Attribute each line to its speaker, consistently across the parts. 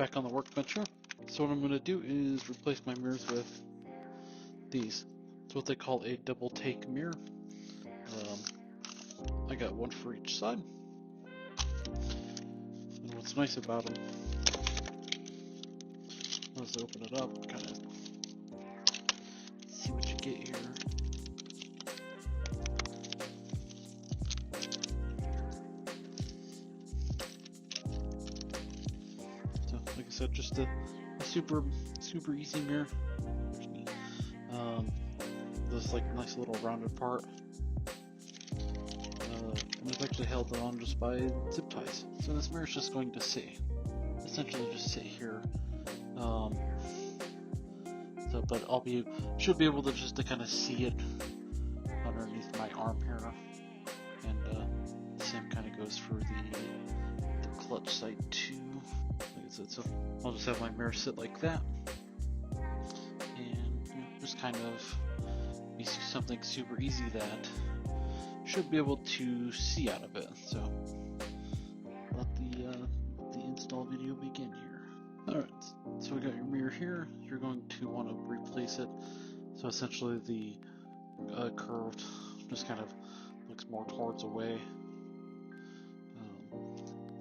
Speaker 1: back on the workbench here. So what I'm going to do is replace my mirrors with these. It's what they call a double take mirror. I got one for each side. And what's nice about them, let's open it up, kind of see what you get here. So, like I said, just a super easy mirror. This like nice little rounded part. And it's actually held on just by zip ties. So this mirror is just going to essentially just sit here. But should be able to just to kind of see it underneath my arm here. And the same kind of goes for the clutch side too. Like I said, so I'll just have my mirror sit like that, and just kind of be something super easy that should be able to see out of it. So let the install video begin here. Alright, so we got your mirror here. You're going to want to replace it. So essentially the curved just kind of looks more towards away.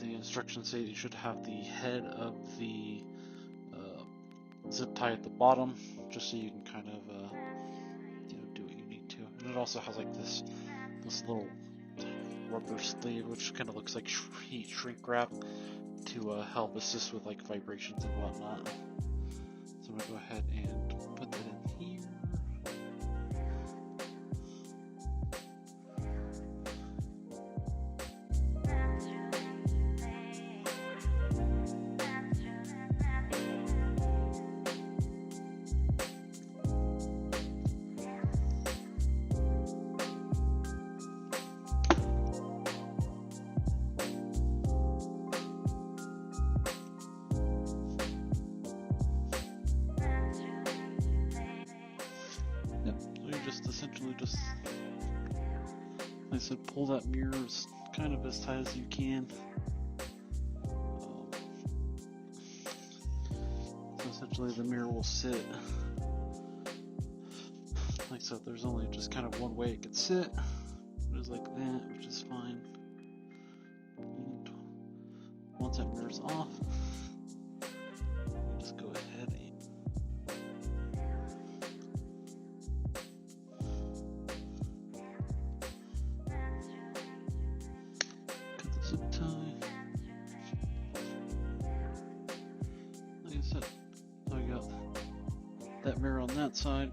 Speaker 1: The instructions say you should have the head of the zip tie at the bottom, just so you can kind of do what you need to. And it also has like this little rubber sleeve, which kind of looks like heat shrink wrap to help assist with like vibrations and whatnot. So I'm gonna go ahead and put that in here. Essentially just, like I said, pull that mirror kind of as tight as you can. So essentially the mirror will sit, like I said, there's only just kind of one way it could sit, just like that, which is fine. And once that mirror's off, just go ahead and zip tie. Like I said, I got that mirror on that side.